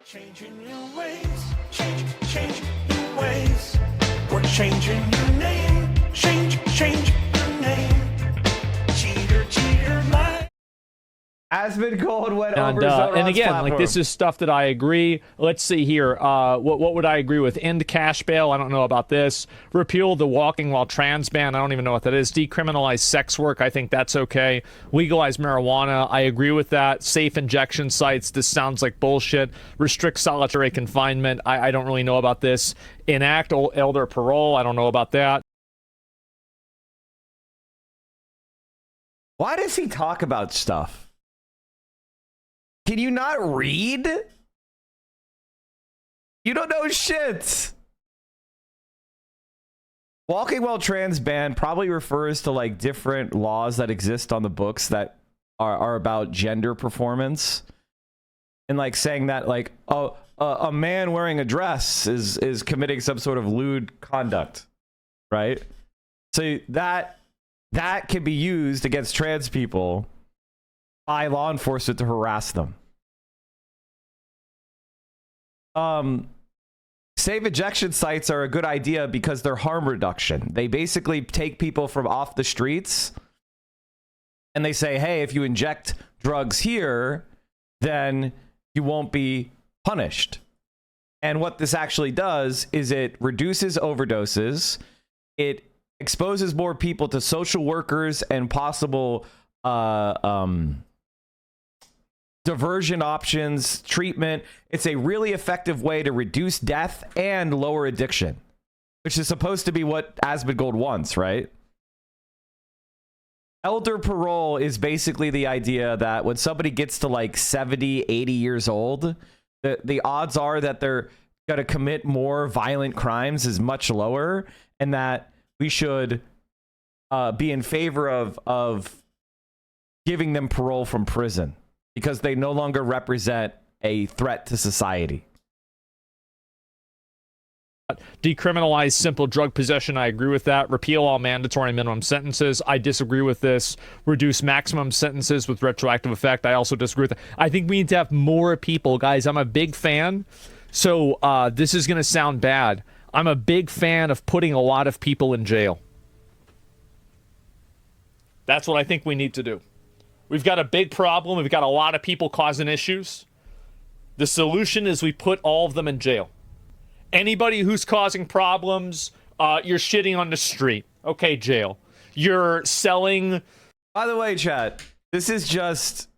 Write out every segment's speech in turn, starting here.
Changing your ways, change your ways. We're changing your name, change your name. Cheater, lie. Asmon Gold went over Zohran's and again, platform. like, this is stuff that I agree. Let's see here. What would I agree with? End cash bail. I don't know about this. Repeal the walking while trans ban. I don't even know what that is. Decriminalize sex work. I think that's okay. Legalize marijuana. I agree with that. Safe injection sites. This sounds like bullshit. Restrict solitary confinement. I don't really know about this. Enact elder parole. I don't know about that. Why does he talk about stuff? Can you not read? You don't know shit. Walking while trans ban probably refers to like different laws that exist on the books that are about gender performance. And like saying that like a man wearing a dress is committing some sort of lewd conduct, right? So that can be used against trans people by law enforcement to harass them. Safe ejection sites are a good idea because they're harm reduction. They basically take people from off the streets and they say, hey, if you inject drugs here, then you won't be punished. And what this actually does is it reduces overdoses. It exposes more people to social workers and possible diversion options, treatment. It's a really effective way to reduce death and lower addiction, which is supposed to be what Asmon Gold wants, right? Elder parole is basically the idea that when somebody gets to like 70, 80 years old, the odds are that they're going to commit more violent crimes is much lower, and that we should be in favor of giving them parole from prison, because they no longer represent a threat to society. Decriminalize simple drug possession. I agree with that. Repeal all mandatory minimum sentences. I disagree with this. Reduce maximum sentences with retroactive effect. I also disagree with that. I think we need to have more people. Guys, I'm a big fan. So this is going to sound bad. I'm a big fan of putting a lot of people in jail. That's what I think we need to do. We've got a big problem. We've got a lot of people causing issues. The solution is we put all of them in jail. Anybody who's causing problems, you're shitting on the street. Okay, jail. You're selling... By the way, chat, this is just...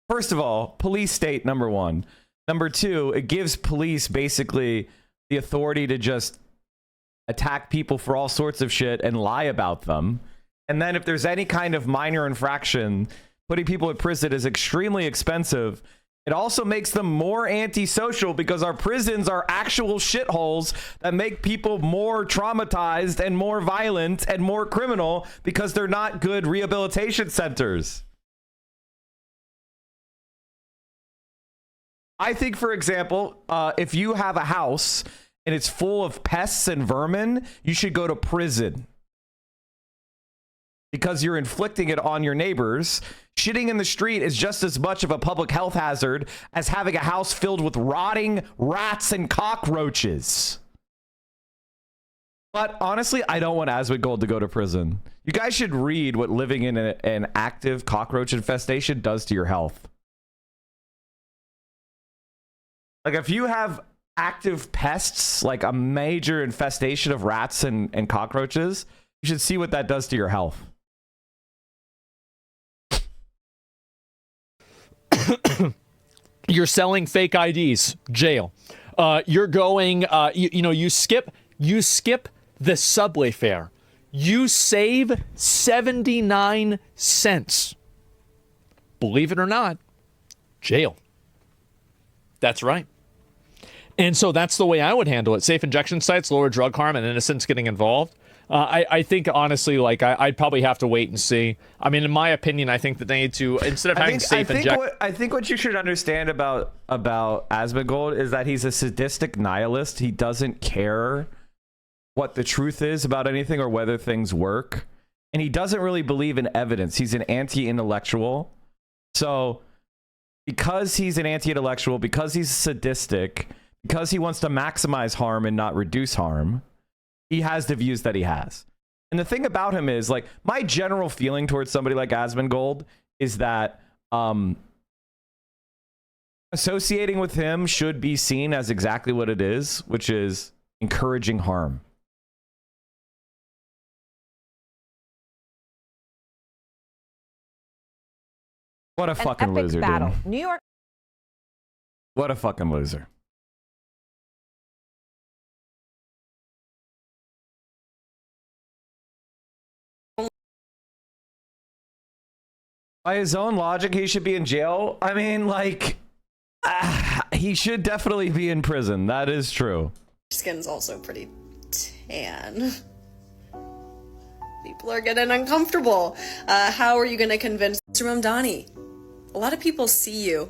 First of all, police state, number one. Number two, it gives police basically the authority to just attack people for all sorts of shit and lie about them. And then if there's any kind of minor infraction, putting people in prison is extremely expensive. It also makes them more antisocial because our prisons are actual shitholes that make people more traumatized and more violent and more criminal because they're not good rehabilitation centers. I think, for example, if you have a house and it's full of pests and vermin, you should go to prison, because you're inflicting it on your neighbors. Shitting in the street is just as much of a public health hazard as having a house filled with rotting rats and cockroaches. But honestly, I don't want Asmon Gold to go to prison. You guys should read what living in an active cockroach infestation does to your health. Like, if you have active pests, like a major infestation of rats and cockroaches, you should see what that does to your health. You're selling fake IDs, jail. You're going, you skip the subway fare. You save 79 cents. Believe it or not, jail. That's right. And so that's the way I would handle it. Safe injection sites, lower drug harm, and innocents getting involved. I think, honestly, like, I'd probably have to wait and see. I mean, in my opinion, I think that they need to, instead of having safe injection... I think what you should understand about Asmon Gold is that he's a sadistic nihilist. He doesn't care what the truth is about anything or whether things work. And he doesn't really believe in evidence. He's an anti-intellectual. So because he's an anti-intellectual, because he's sadistic, because he wants to maximize harm and not reduce harm, he has the views that he has. And the thing about him is, like, my general feeling towards somebody like Asmongold is that associating with him should be seen as exactly what it is, which is encouraging harm. What a fucking loser, battle. dude. New York. What a fucking loser. By his own logic, he should be in jail. I mean, like, he should definitely be in prison. That is true. Skin's also pretty tan. People are getting uncomfortable. How are you going to convince Zohran Mamdadni? A lot of people see you,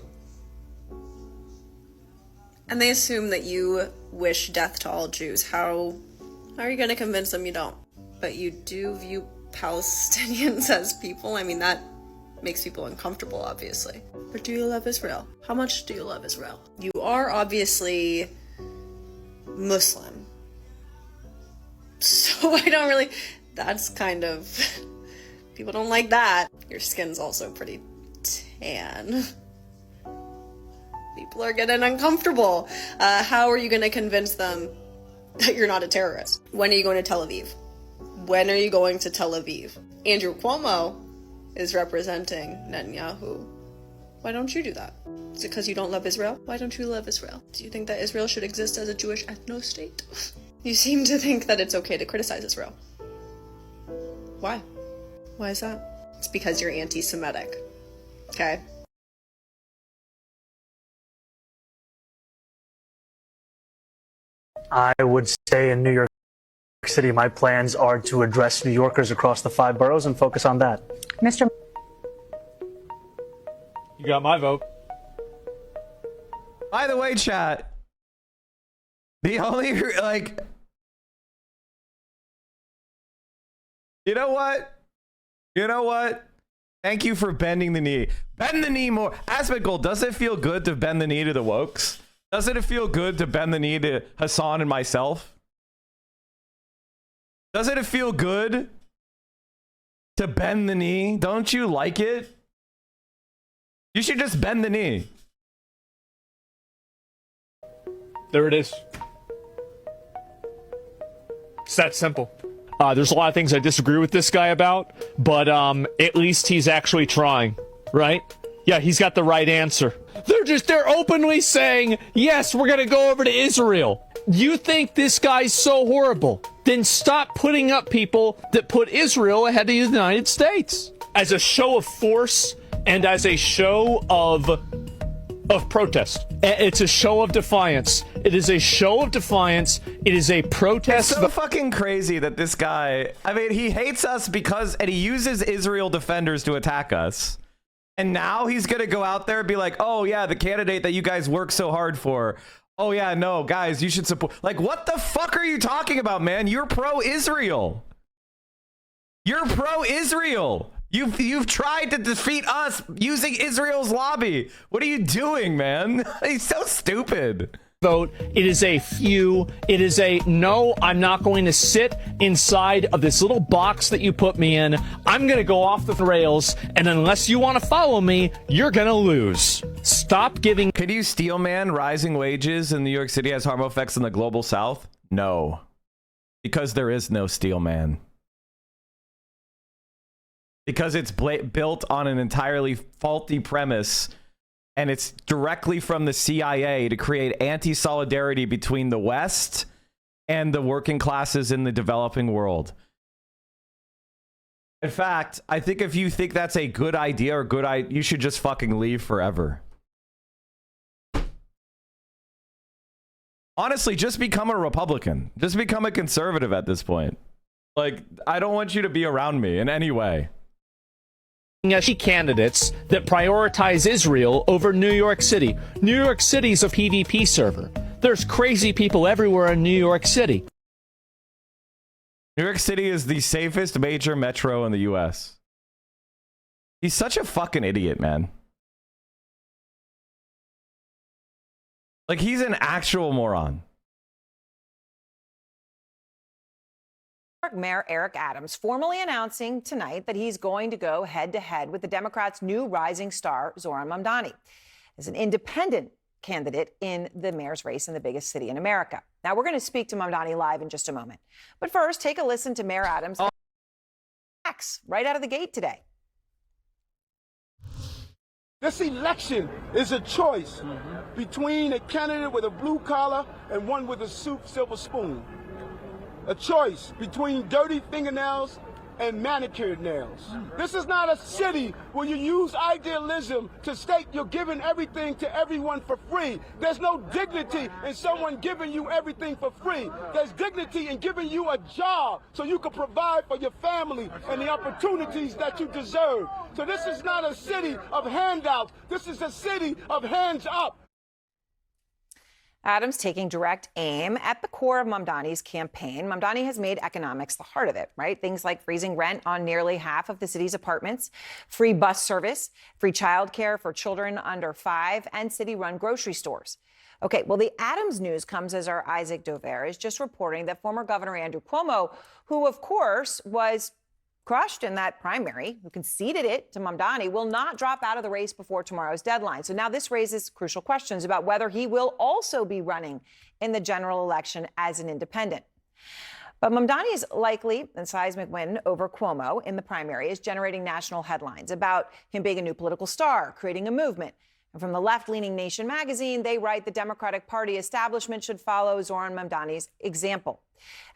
and they assume that you wish death to all Jews. How are you going to convince them you don't? But you do view Palestinians as people. I mean, that makes people uncomfortable, obviously. But do you love Israel? How much do you love Israel? You are obviously Muslim. So I don't really... That's kind of... People don't like that. Your skin's also pretty tan. People are getting uncomfortable. How are you going to convince them that you're not a terrorist? When are you going to Tel Aviv? When are you going to Tel Aviv? Andrew Cuomo is representing Netanyahu. Why don't you do that? Is it because you don't love Israel? Why don't you love Israel? Do you think that Israel should exist as a Jewish ethno-state? You seem to think that it's okay to criticize Israel. Why? Why is that? It's because you're anti-Semitic. Okay? I would stay in New York City. My plans are to address New Yorkers across the 5 boroughs and focus on that. Mr. You got my vote. By the way, chat, the only, like, you know what? You know what? Thank you for bending the knee. Bend the knee more. Asmongold, does it feel good to bend the knee to the wokes? Doesn't it feel good to bend the knee to Hasan and myself? Doesn't it feel good to bend the knee? Don't you like it? You should just bend the knee. There it is. It's that simple. There's a lot of things I disagree with this guy about, but at least he's actually trying, right? Yeah, he's got the right answer. They're openly saying, yes, we're gonna go over to Israel. You think this guy's so horrible? Then stop putting up people that put Israel ahead of the United States. As a show of force and as a show of protest. It's a show of defiance. It is a show of defiance. It is a protest. It's so fucking crazy that this guy, I mean, he hates us because, and he uses Israel defenders to attack us. And now he's going to go out there and be like, oh yeah, the candidate that you guys work so hard for. Oh yeah, no, guys, you should support. Like, what the fuck are you talking about, man? You're pro-Israel. You're pro-Israel. You've tried to defeat us using Israel's lobby. What are you doing, man? He's so stupid. Vote. It is a few. It is a no, I'm not going to sit inside of this little box that you put me in. I'm going to go off the rails, and unless you want to follow me, you're going to lose. Stop giving. Could you steel man rising wages in New York City has harmful effects in the global south? No. Because there is no steel man. Because it's built on an entirely faulty premise, and it's directly from the CIA to create anti-solidarity between the West and the working classes in the developing world. In fact, I think if you think that's a good idea or you should just fucking leave forever. Honestly, just become a Republican. Just become a conservative at this point. Like, I don't want you to be around me in any way. Candidates that prioritize Israel over New York City. New York City's a PvP server. There's crazy people everywhere in New York City. New York City is the safest major metro in the US. He's such a fucking idiot, man. Like, he's an actual moron. Mayor Eric Adams formally announcing tonight that he's going to go head-to-head with the Democrats' new rising star, Zohran Mamdadni, as an independent candidate in the mayor's race in the biggest city in America. Now, we're going to speak to Mamdadni live in just a moment. But first, take a listen to Mayor Adams' facts right out of the gate today. This election is a choice between a candidate with a blue collar and one with a silver spoon. A choice between dirty fingernails and manicured nails. This is not a city where you use idealism to state you're giving everything to everyone for free. There's no dignity in someone giving you everything for free. There's dignity in giving you a job so you can provide for your family and the opportunities that you deserve. So this is not a city of handouts. This is a city of hands up. Adams taking direct aim at the core of Mamdadni's campaign. Mamdadni has made economics the heart of it, right? Things like freezing rent on nearly half of the city's apartments, free bus service, free childcare for children under 5, and city-run grocery stores. Okay, well, the Adams news comes as our Isaac Dover is just reporting that former Governor Andrew Cuomo, who, of course, was crushed in that primary, who conceded it to Mamdadni, will not drop out of the race before tomorrow's deadline. So now this raises crucial questions about whether he will also be running in the general election as an independent. But Mamdadni's likely and seismic win over Cuomo in the primary is generating national headlines about him being a new political star, creating a movement. And from the left-leaning Nation magazine, they write the Democratic Party establishment should follow Zohran Mamdadni's example.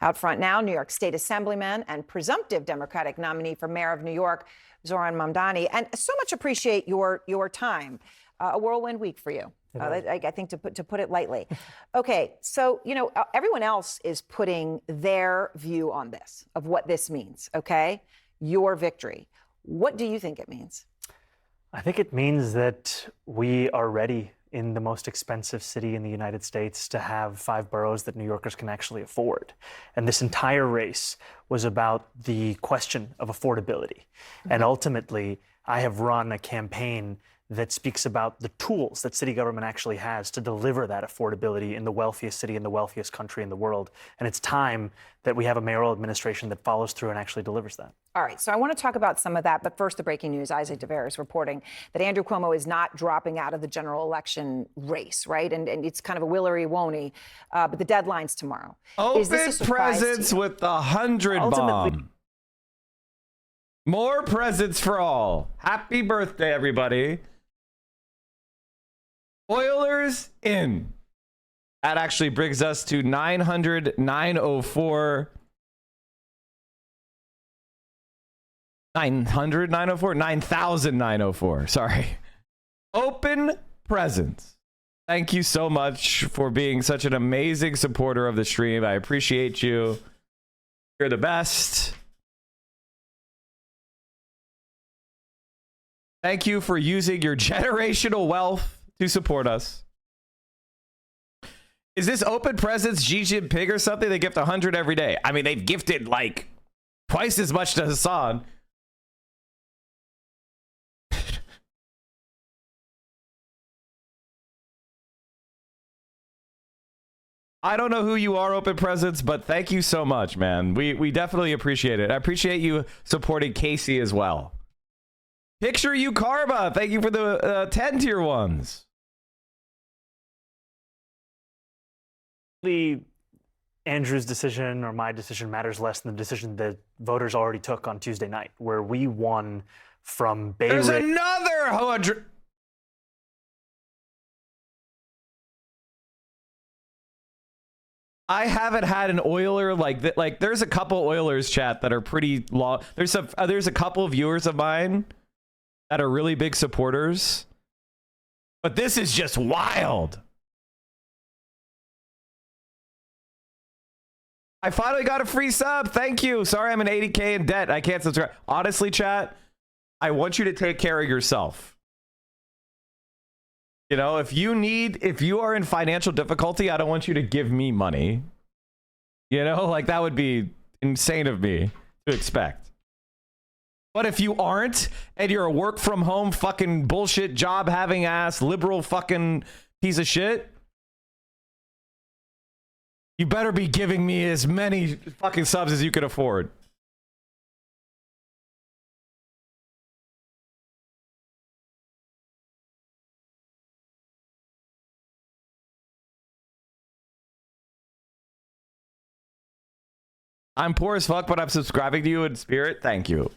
Out front now, New York State Assemblyman and presumptive Democratic nominee for mayor of New York, Zohran Mamdadni. And so much appreciate your time. A whirlwind week for you, I think, to put it lightly. Okay, so, you know, everyone else is putting their view on this, of what this means, okay? Your victory. What do you think it means? I think it means that we are ready in the most expensive city in the United States to have 5 boroughs that New Yorkers can actually afford. And this entire race was about the question of affordability. And ultimately, I have run a campaign that speaks about the tools that city government actually has to deliver that affordability in the wealthiest city in the wealthiest country in the world. And it's time that we have a mayoral administration that follows through and actually delivers that. All right, so I want to talk about some of that, but first the breaking news. Isaac Dover is reporting that Andrew Cuomo is not dropping out of the general election race, right? And it's kind of a willy-wonny, but the deadline's tomorrow. Open presents with the 100 bomb. More presents for all. Happy birthday, everybody. Oilers in. That actually brings us to 904. 9,904. Sorry. Open presents. Thank you so much for being such an amazing supporter of the stream. I appreciate you. You're the best. Thank you for using your generational wealth to support us. Is this open presents Xi Jinping or something? They gift 100 every day. I mean, they've gifted like twice as much to Hasan. I don't know who you are, Open Presents, but thank you so much, man. We definitely appreciate it. I appreciate you supporting Casey as well. Picture You Karma, thank you for the 10 tier ones. Andrew's decision or my decision matters less than the decision that voters already took on Tuesday night, where we won from Bay There's Ridge. another 100. I haven't had an Oiler like that. Like, there's a couple Oilers chat that are pretty long. There's a couple of viewers of mine that are really big supporters, but this is just wild. I finally got a free sub. Thank you. Sorry, I'm an 80K in debt. I can't subscribe. Honestly, chat, I want you to take care of yourself. You know, if you are in financial difficulty, I don't want you to give me money. You know, like, that would be insane of me to expect. But if you aren't, and you're a work from home fucking bullshit job having ass liberal fucking piece of shit, You better be giving me as many fucking subs as you can afford. I'm poor as fuck, but I'm subscribing to you in spirit. Thank you.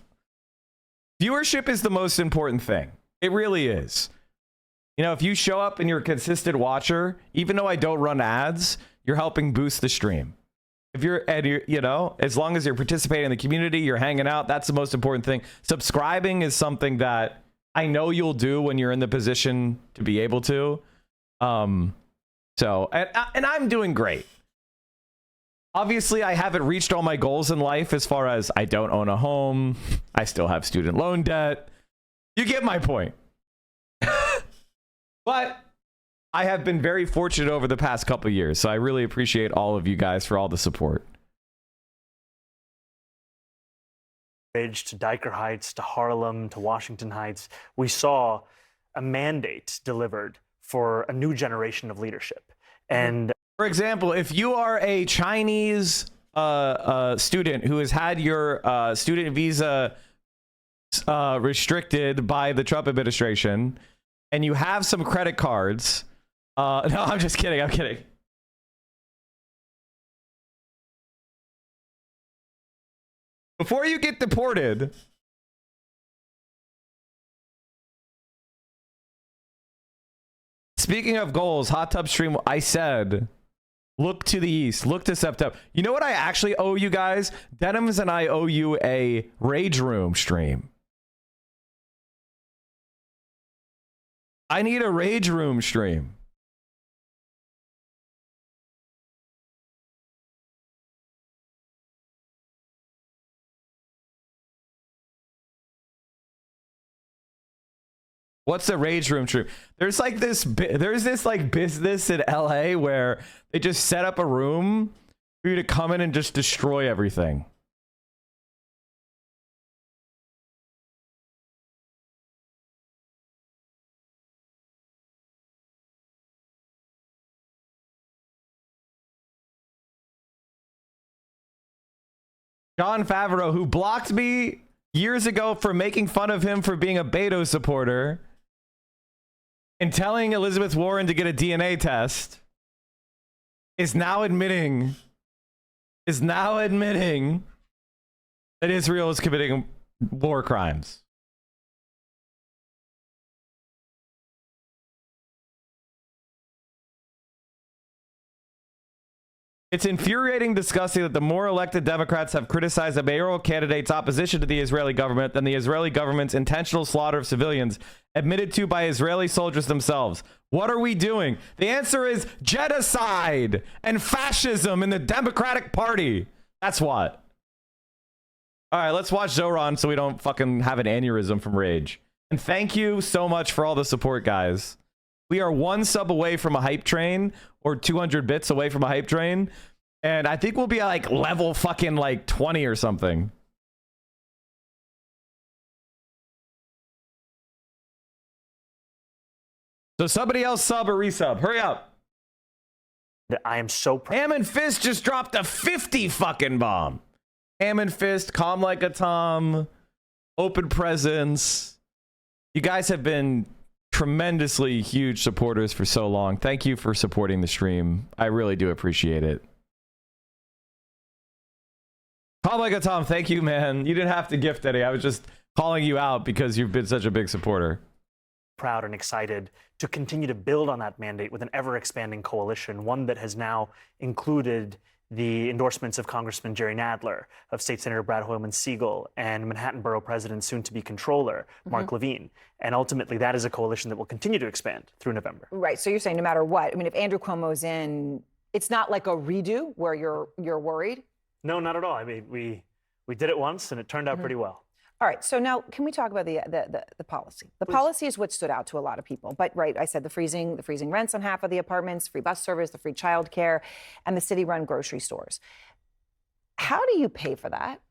Viewership is the most important thing. It really is. You know, if you show up and you're a consistent watcher, even though I don't run ads, you're helping boost the stream. If you're, you know, as long as you're participating in the community, you're hanging out, that's the most important thing. Subscribing is something that I know you'll do when you're in the position to be able to. And I'm doing great. Obviously, I haven't reached all my goals in life as far as I don't own a home. I still have student loan debt. You get my point. But I have been very fortunate over the past couple of years, so I really appreciate all of you guys for all the support. Bridge to Diker Heights, to Harlem, to Washington Heights, we saw a mandate delivered for a new generation of leadership. And for example, if you are a Chinese student who has had your student visa restricted by the Trump administration, and you have some credit cards, no, I'm just kidding. I'm kidding. Before you get deported, speaking of goals, hot tub stream, I said, look to the east, look to September. You know what I actually owe you guys? Denims and I owe you a Rage Room stream. I need a Rage Room stream. What's the Rage Room stream? There's this like business in LA where they just set up a room for you to come in and just destroy everything. Jon Favreau, who blocked me years ago for making fun of him for being a Beto supporter and telling Elizabeth Warren to get a DNA test, is now admitting that Israel is committing war crimes. It's infuriating, disgusting that the more elected Democrats have criticized the mayoral candidate's opposition to the Israeli government than the Israeli government's intentional slaughter of civilians admitted to by Israeli soldiers themselves. What are we doing? The answer is genocide and fascism in the Democratic Party. That's what. All right, let's watch Zohran so we don't fucking have an aneurysm from rage. And thank you so much for all the support, guys. We are one sub away from a hype train, or 200 bits away from a hype train. And I think we'll be like level fucking like 20 or something. So somebody else sub or resub. Hurry up. I am so proud. Ham and Fist just dropped a 50 fucking bomb. Ham and Fist, Calm Like a Tom, Open Presence. You guys have been tremendously huge supporters for so long. Thank you for supporting the stream. I really do appreciate it. Calm Like a Tom, thank you, man. You didn't have to gift any. I was just calling you out because you've been such a big supporter. Proud and excited to continue to build on that mandate with an ever-expanding coalition, one that has now included the endorsements of Congressman Jerry Nadler, of State Senator Brad Hoylman-Siegel, and Manhattan Borough President, soon-to-be Controller, Mark Levine. And ultimately, that is a coalition that will continue to expand through November. Right, so you're saying no matter what, I mean, if Andrew Cuomo's in, it's not like a redo where you're worried? No, not at all. I mean, we did it once, and it turned out pretty well. All right, so now can we talk about the policy? The policy is what stood out to a lot of people. But right, I said the freezing rents on half of the apartments, free bus service, the free childcare, and the city-run grocery stores. How do you pay for that?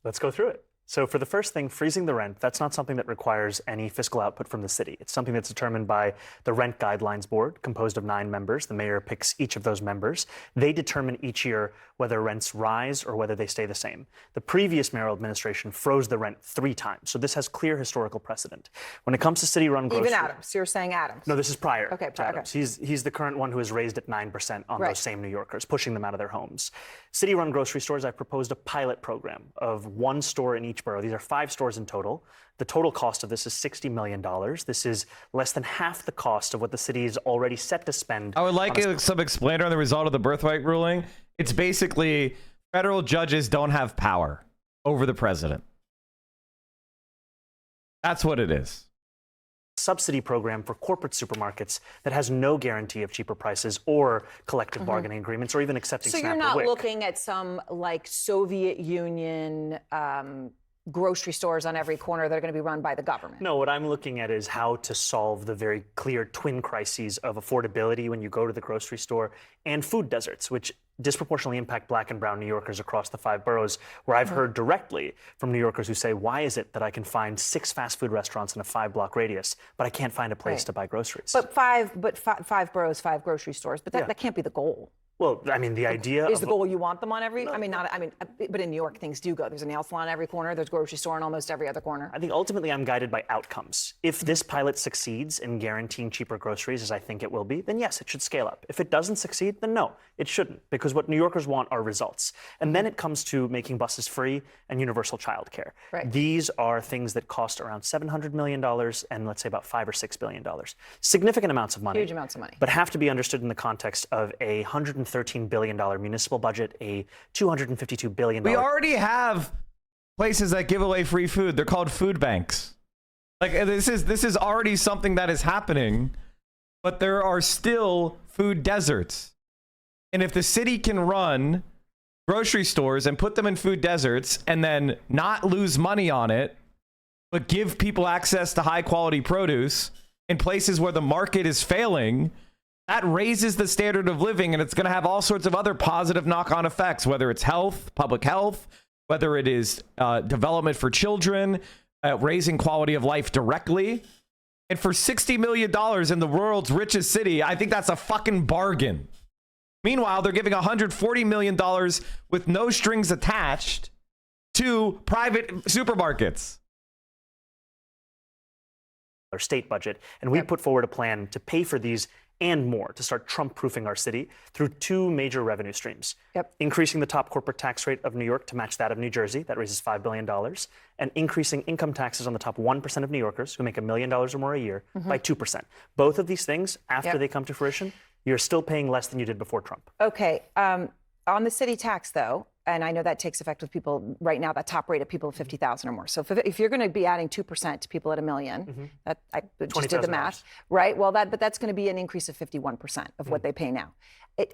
Let's go through it. So for the first thing, freezing the rent, that's not something that requires any fiscal output from the city. It's something that's determined by the Rent Guidelines Board, composed of 9 members. The mayor picks each of those members. They determine each year whether rents rise or whether they stay the same. The previous mayoral administration froze the rent 3 times. So this has clear historical precedent. When it comes to city-run grocery... Even Adams. You're saying Adams. No, this is prior Okay, to Adams. okay. He's the current one who has raised it 9% on Right. those same New Yorkers, pushing them out of their homes. City-run grocery stores, I've proposed a pilot program of 1 store in each borough. These are 5 stores in total. The total cost of this is $60 million. This is less than half the cost of what the city is already set to spend. I would like some explainer on the result of the birthright ruling. It's basically federal judges don't have power over the president. That's what it is. Subsidy program for corporate supermarkets that has no guarantee of cheaper prices or collective bargaining agreements or even accepting So SNAP you're or not WIC. looking at some like Soviet Union grocery stores on every corner that are going to be run by the government. No, what I'm looking at is how to solve the very clear twin crises of affordability when you go to the grocery store and food deserts, which disproportionately impact Black and brown New Yorkers across the 5 boroughs, where I've heard directly from New Yorkers who say, why is it that I can find 6 fast food restaurants in a 5-block radius, but I can't find a place Right. to buy groceries? But five boroughs, 5 grocery stores. But that can't be the goal. Well, I mean, the idea Is of the goal you want them on every? I mean, but in New York things do go. There's a nail salon every corner. There's a grocery store on almost every other corner. I think ultimately I'm guided by outcomes. If this pilot succeeds in guaranteeing cheaper groceries, as I think it will be, then yes, it should scale up. If it doesn't succeed, then no, it shouldn't, because what New Yorkers want are results. And then it comes to making buses free and universal childcare. Right. These are things that cost around $700 million and let's say about $5 or $6 billion. Significant amounts of money. Huge amounts of money. But have to be understood in the context of a $113 billion municipal budget, a $252 billion. We already have places that give away free food. They're called food banks. Like this is already something that is happening, but there are still food deserts. And if the city can run grocery stores and put them in food deserts and then not lose money on it, but give people access to high quality produce in places where the market is failing, that raises the standard of living, and it's going to have all sorts of other positive knock-on effects, whether it's health, public health, whether it is development for children, raising quality of life directly. And for $60 million in the world's richest city, I think that's a fucking bargain. Meanwhile, they're giving $140 million with no strings attached to private supermarkets. Our state budget, and we put forward a plan to pay for these and more to start Trump-proofing our city through 2 major revenue streams. Increasing the top corporate tax rate of New York to match that of New Jersey, that raises $5 billion, and increasing income taxes on the top 1% of New Yorkers who make $1 million or more a year by 2%. Both of these things, after they come to fruition, you're still paying less than you did before Trump. Okay. On the city tax, though, and I know that takes effect with people right now, that top rate of people of 50,000 or more. So if you're going to be adding 2% to people at $1 million, that I just did the math, right? Well, but that's going to be an increase of 51% of what they pay now.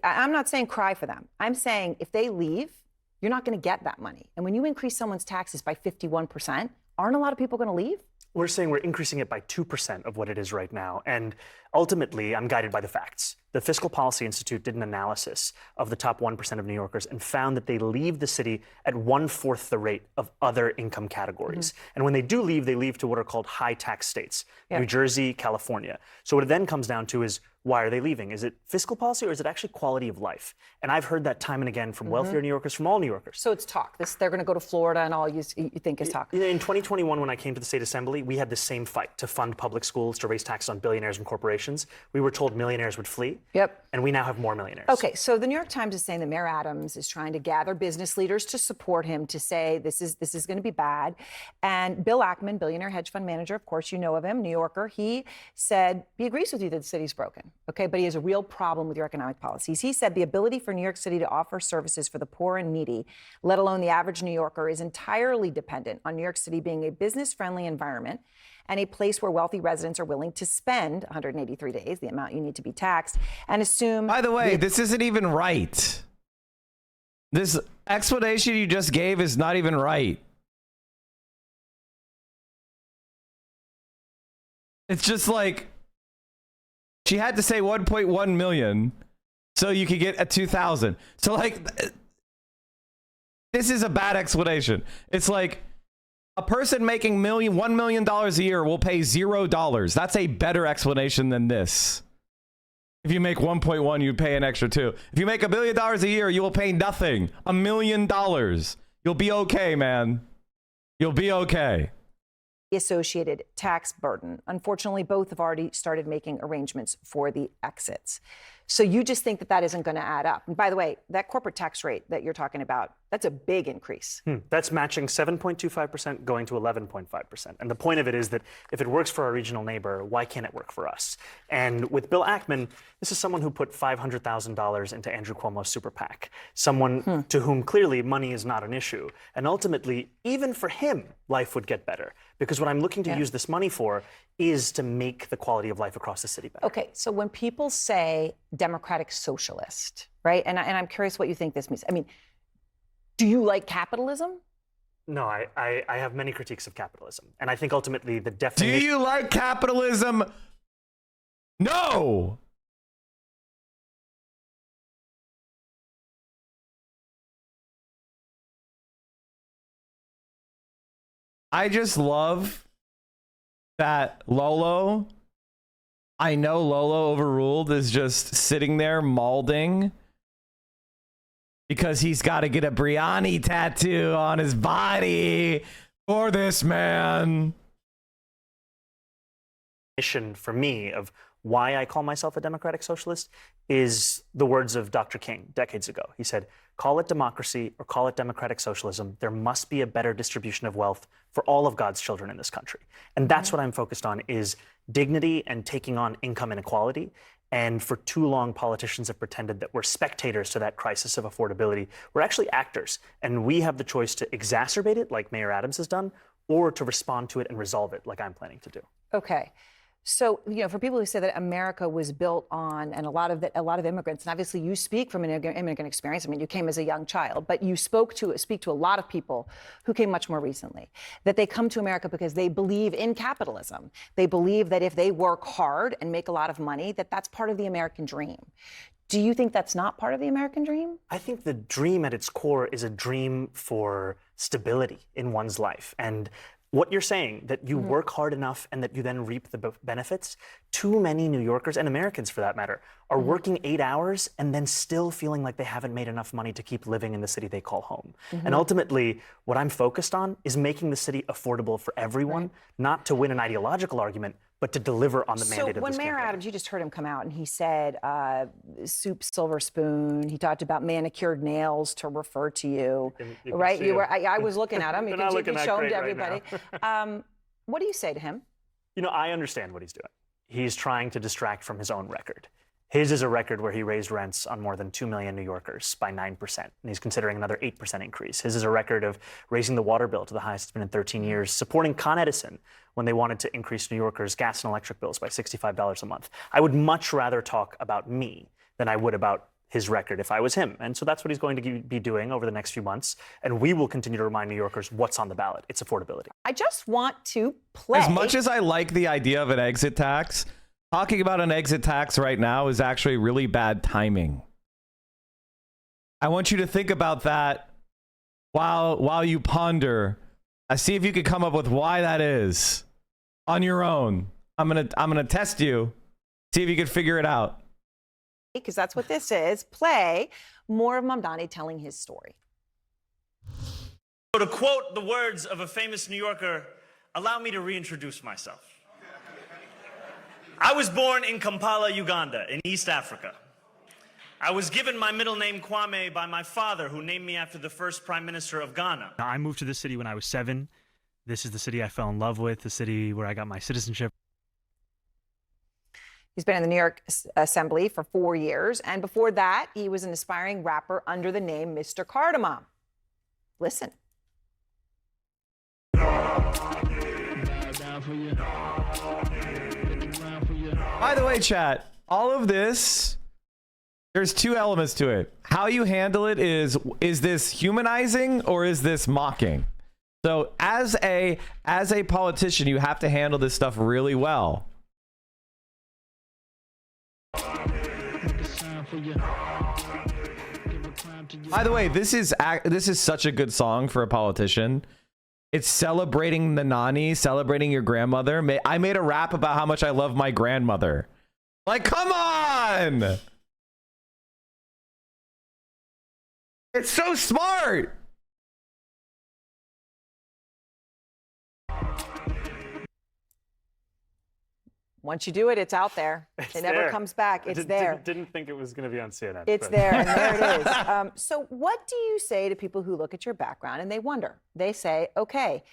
I'm not saying cry for them. I'm saying if they leave, you're not going to get that money. And when you increase someone's taxes by 51%, aren't a lot of people going to leave? We're saying we're increasing it by 2% of what it is right now. And ultimately, I'm guided by the facts. The Fiscal Policy Institute did an analysis of the top 1% of New Yorkers and found that they leave the city at 1/4 the rate of other income categories. And when they do leave, they leave to what are called high tax states, New Jersey, California. So what it then comes down to is, why are they leaving? Is it fiscal policy or is it actually quality of life? And I've heard that time and again from wealthier New Yorkers, from all New Yorkers. So it's talk. They're going to go to Florida and all you think is talk. In 2021, when I came to the state assembly, we had the same fight to fund public schools, to raise taxes on billionaires and corporations. We were told millionaires would flee. And we now have more millionaires. Okay, so the New York Times is saying that Mayor Adams is trying to gather business leaders to support him, to say this is going to be bad. And Bill Ackman, billionaire hedge fund manager, of course you know of him, New Yorker, he said he agrees with you that the city's broken, okay, but he has a real problem with your economic policies. He said the ability for New York City to offer services for the poor and needy, let alone the average New Yorker, is entirely dependent on New York City being a business-friendly environment and a place where wealthy residents are willing to spend 183 days, the amount you need to be taxed, and assume... By the way, this isn't even right. This explanation you just gave is not even right. It's just like, she had to say 1.1 million so you could get a 2,000. So like, this is a bad explanation. It's like, A person making $1 million a year will pay $0. That's a better explanation than this. If you make 1.1, you pay an extra 2. If you make $1 billion a year, you will pay nothing. $1 million. You'll be okay, man. You'll be okay. The associated tax burden. Unfortunately, both have already started making arrangements for the exits. So you just think that that isn't going to add up. And by the way, that corporate tax rate that you're talking about, that's a big increase. That's matching 7.25% going to 11.5%. And the point of it is that if it works for our regional neighbor, why can't it work for us? And with Bill Ackman, this is someone who put $500,000 into Andrew Cuomo's super PAC, someone to whom clearly money is not an issue. And ultimately, even for him, life would get better. Because what I'm looking to use this money for is to make the quality of life across the city better. Okay, so when people say democratic socialist, right? And I'm curious what you think this means. I mean, do you like capitalism? No, I have many critiques of capitalism. And I think ultimately the Do definition... you like capitalism? No! I just love that Lolo, I know Lolo Overruled is just sitting there mauling because he's got to get a Briani tattoo on his body for this man. For me of why I call myself a democratic socialist is the words of Dr. King decades ago. He said, call it democracy or call it democratic socialism. There must be a better distribution of wealth for all of God's children in this country. And that's what I'm focused on is dignity and taking on income inequality. And for too long, politicians have pretended that we're spectators to that crisis of affordability. We're actually actors. And we have the choice to exacerbate it, like Mayor Adams has done, or to respond to it and resolve it, like I'm planning to do. Okay. So, you know, for people who say that America was built on, and a lot of immigrants, and obviously you speak from an immigrant experience. I mean, you came as a young child, but you speak to a lot of people who came much more recently, that they come to America because they believe in capitalism. They believe that if they work hard and make a lot of money, that that's part of the American dream. Do you think that's not part of the American dream? I think the dream at its core is a dream for stability in one's life. And what you're saying, that you work hard enough and that you then reap the benefits, too many New Yorkers, and Americans for that matter, are working 8 hours and then still feeling like they haven't made enough money to keep living in the city they call home. And ultimately, what I'm focused on is making the city affordable for everyone, not to win an ideological argument, but to deliver on the mandate of this So when Mayor campaign. Adams, you just heard him come out and he said, soup, silver spoon. He talked about manicured nails to refer to you, You can right? see You him. were. I was looking at him. You They're not can looking that show him great to right everybody. What do you say to him? You know, I understand what he's doing. He's trying to distract from his own record. His is a record where he raised rents on more than 2 million New Yorkers by 9%, and he's considering another 8% increase. His is a record of raising the water bill to the highest it's been in 13 years, supporting Con Edison when they wanted to increase New Yorkers' gas and electric bills by $65 a month. I would much rather talk about me than I would about his record if I was him. And so that's what he's going to be doing over the next few months. And we will continue to remind New Yorkers what's on the ballot. It's affordability. I just want to play. As much as I like the idea of an exit tax, talking about an exit tax right now is actually really bad timing. I want you to think about that while you ponder. I see if you could come up with why that is on your own. I'm gonna test you, see if you could figure it out. Because that's what this is. Play more of Mamdani telling his story. So to quote the words of a famous New Yorker, allow me to reintroduce myself. I was born in Kampala, Uganda, in East Africa. I was given my middle name Kwame by my father, who named me after the first prime minister of Ghana. I moved to this city when I was 7. This is the city I fell in love with, the city where I got my citizenship. He's been in the New York Assembly for 4 years, and before that, he was an aspiring rapper under the name Mr. Cardamom. Listen. By the way, chat, all of this, there's two elements to it. How you handle it is this humanizing or is this mocking? So as a politician, you have to handle this stuff really well. By the way, this is such a good song for a politician It's celebrating the nani, celebrating your grandmother. I made a rap about how much I love my grandmother. Like, come on! It's so smart! Once you do it, it's out there. It never comes back. It's there. Didn't think it was going to be on CNN. It's there, and there it is. So what do you say to people who look at your background and they wonder? They say, okay,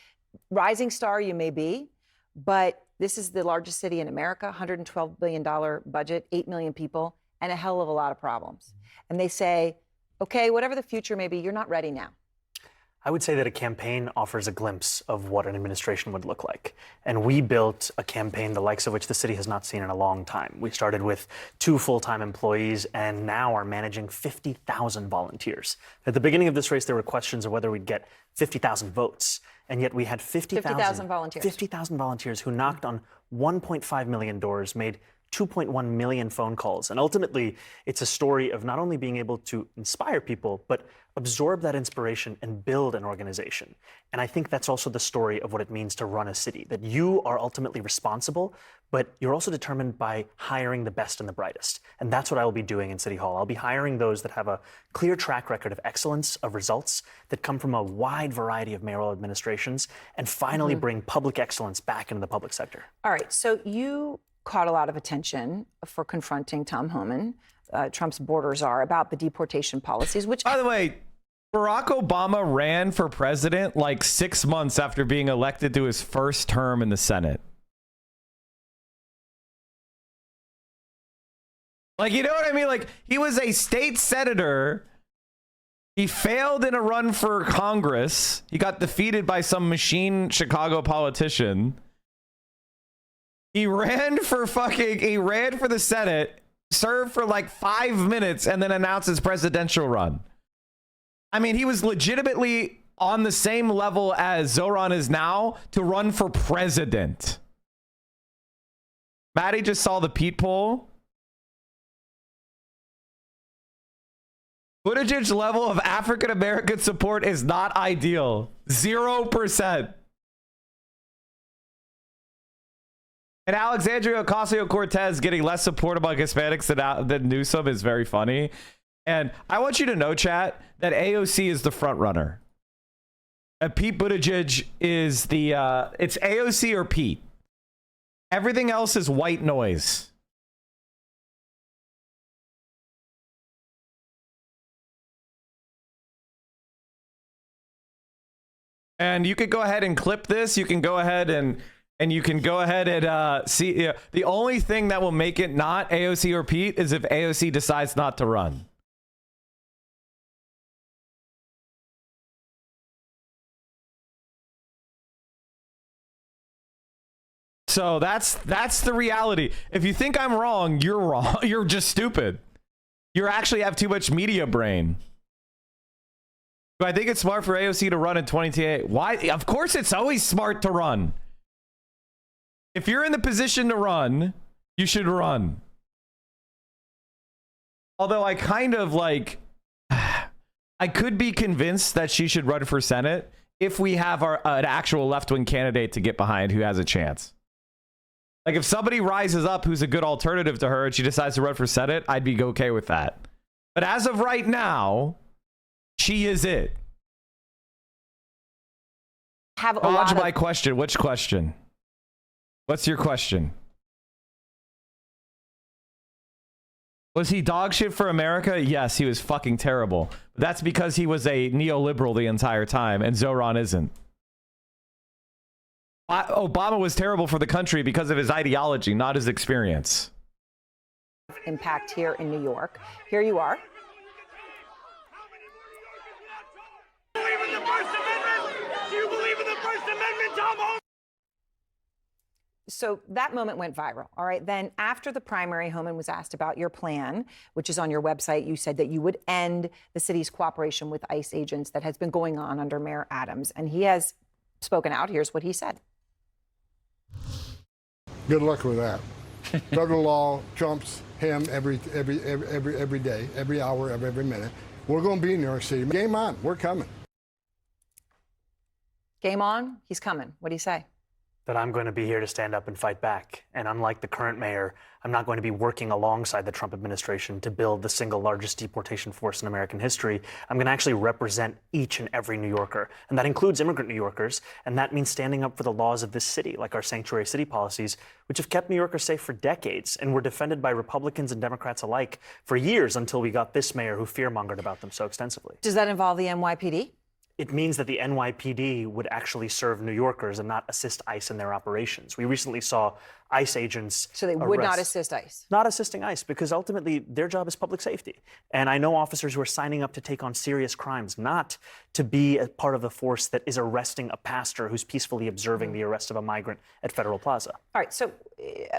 rising star you may be, but this is the largest city in America, $112 billion budget, 8 million people, and a hell of a lot of problems. And they say, okay, whatever the future may be, you're not ready now. I would say that a campaign offers a glimpse of what an administration would look like. And we built a campaign the likes of which the city has not seen in a long time. We started with 2 full-time employees and now are managing 50,000 volunteers. At the beginning of this race, there were questions of whether we'd get 50,000 votes. And yet we had 50,000 volunteers. 50,000 volunteers who knocked on 1.5 million doors, made 2.1 million phone calls. And ultimately, it's a story of not only being able to inspire people, but absorb that inspiration and build an organization. And I think that's also the story of what it means to run a city, that you are ultimately responsible, but you're also determined by hiring the best and the brightest. And that's what I will be doing in City Hall. I'll be hiring those that have a clear track record of excellence, of results, that come from a wide variety of mayoral administrations, and finally bring public excellence back into the public sector. All right, so you caught a lot of attention for confronting Tom Homan, Trump's border czar, about the deportation policies, which... By the way, Barack Obama ran for president like 6 months after being elected to his first term in the Senate. Like, you know what I mean? Like, he was a state senator. He failed in a run for Congress. He got defeated by some machine Chicago politician. He ran for the Senate, served for like 5 minutes, and then announced his presidential run. I mean, he was legitimately on the same level as Zohran is now to run for president. Maddie just saw the Pete poll. Buttigieg's level of African-American support is not ideal. 0%. And Alexandria Ocasio-Cortez getting less support among Hispanics than Newsom is very funny. And I want you to know, chat, that AOC is the front runner. And Pete Buttigieg is the, it's AOC or Pete. Everything else is white noise. And you could go ahead and clip this. You can go ahead and you can go ahead and see. The only thing that will make it not AOC or Pete is if AOC decides not to run. So that's the reality. If you think I'm wrong, you're wrong. You're just stupid. You actually have too much media brain. Do I think it's smart for AOC to run in 2028? Why? Of course it's always smart to run. If you're in the position to run, you should run. Although I kind of like, I could be convinced that she should run for Senate if we have an actual left-wing candidate to get behind who has a chance. Like if somebody rises up who's a good alternative to her and she decides to run for Senate, I'd be okay with that. But as of right now, she is it. Dodge my question. Which question? What's your question? Was he dog shit for America? Yes, he was fucking terrible. But that's because he was a neoliberal the entire time, and Zohran isn't. Obama was terrible for the country because of his ideology, not his experience. Impact here in New York. Here you are. Do you believe in the First Amendment? Do you believe in the First Amendment, Tom Holmes? So that moment went viral. All right. Then after the primary, Homan was asked about your plan, which is on your website. You said that you would end the city's cooperation with ICE agents that has been going on under Mayor Adams. And he has spoken out. Here's what he said. Good luck with that. Federal law trumps him every day, every hour of every minute. We're going to be in New York City. Game on. We're coming. Game on, he's coming. What do you say? That I'm going to be here to stand up and fight back. And unlike the current mayor, I'm not going to be working alongside the Trump administration to build the single largest deportation force in American history. I'm going to actually represent each and every New Yorker. And that includes immigrant New Yorkers. And that means standing up for the laws of this city, like our sanctuary city policies, which have kept New Yorkers safe for decades and were defended by Republicans and Democrats alike for years until we got this mayor who fearmongered about them so extensively. Does that involve the NYPD? It means that the NYPD would actually serve New Yorkers and not assist ICE in their operations. We recently saw ICE agents. So they would not assist ICE? Not assisting ICE, because ultimately their job is public safety. And I know officers who are signing up to take on serious crimes, not to be a part of the force that is arresting a pastor who's peacefully observing the arrest of a migrant at Federal Plaza. All right, so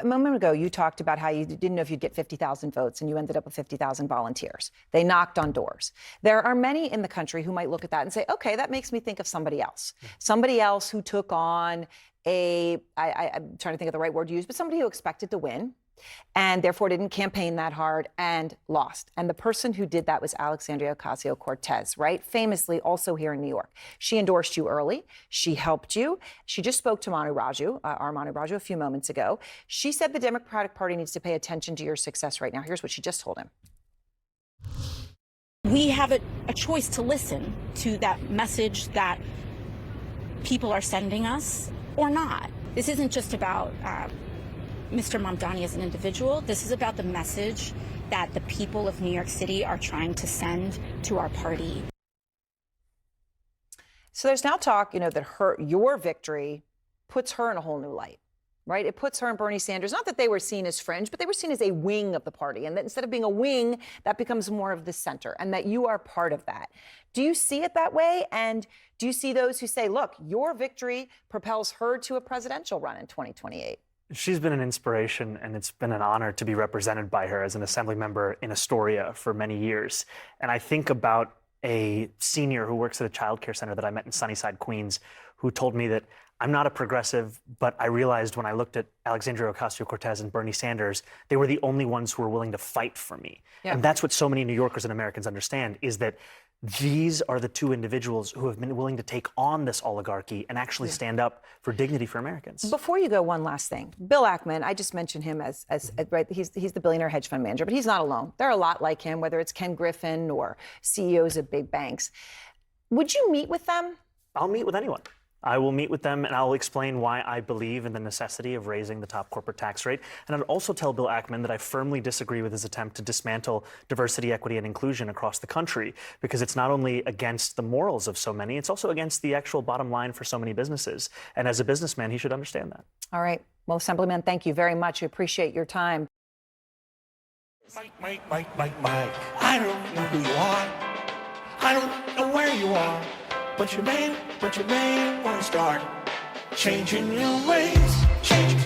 a moment ago you talked about how you didn't know if you'd get 50,000 votes and you ended up with 50,000 volunteers. They knocked on doors. There are many in the country who might look at that and say, okay, that makes me think of somebody else. Somebody else who took on I'm trying to think of the right word to use, but somebody who expected to win and therefore didn't campaign that hard and lost. And the person who did that was Alexandria Ocasio-Cortez, right? Famously also here in New York. She endorsed you early. She helped you. She just spoke to Manu Raju, our Manu Raju, a few moments ago. She said the Democratic Party needs to pay attention to your success right now. Here's what she just told him. We have a choice to listen to that message that people are sending us or not. This isn't just about Mr. Mamdadni as an individual. This is about the message that the people of New York City are trying to send to our party. So there's now talk, that your victory puts her in a whole new light, right? It puts her and Bernie Sanders, not that they were seen as fringe, but they were seen as a wing of the party. And that instead of being a wing, that becomes more of the center, and that you are part of that. Do you see it that way? And do you see those who say, look, your victory propels her to a presidential run in 2028? She's been an inspiration, and it's been an honor to be represented by her as an assembly member in Astoria for many years. And I think about a senior who works at a child care center that I met in Sunnyside, Queens, who told me that I'm not a progressive, but I realized when I looked at Alexandria Ocasio-Cortez and Bernie Sanders, they were the only ones who were willing to fight for me. Yeah. And that's what so many New Yorkers and Americans understand, is that these are the two individuals who have been willing to take on this oligarchy and actually stand up for dignity for Americans. Before you go, one last thing. Bill Ackman, I just mentioned him as right, he's the billionaire hedge fund manager, but he's not alone. There are a lot like him, whether it's Ken Griffin or CEOs of big banks. Would you meet with them? I'll meet with anyone. I will meet with them, and I'll explain why I believe in the necessity of raising the top corporate tax rate. And I'd also tell Bill Ackman that I firmly disagree with his attempt to dismantle diversity, equity, and inclusion across the country, because it's not only against the morals of so many, it's also against the actual bottom line for so many businesses. And as a businessman, he should understand that. All right. Well, Assemblyman, thank you very much. We appreciate your time. Mike. I don't know who you are. I don't know where you are. But you may want to start changing your ways. Change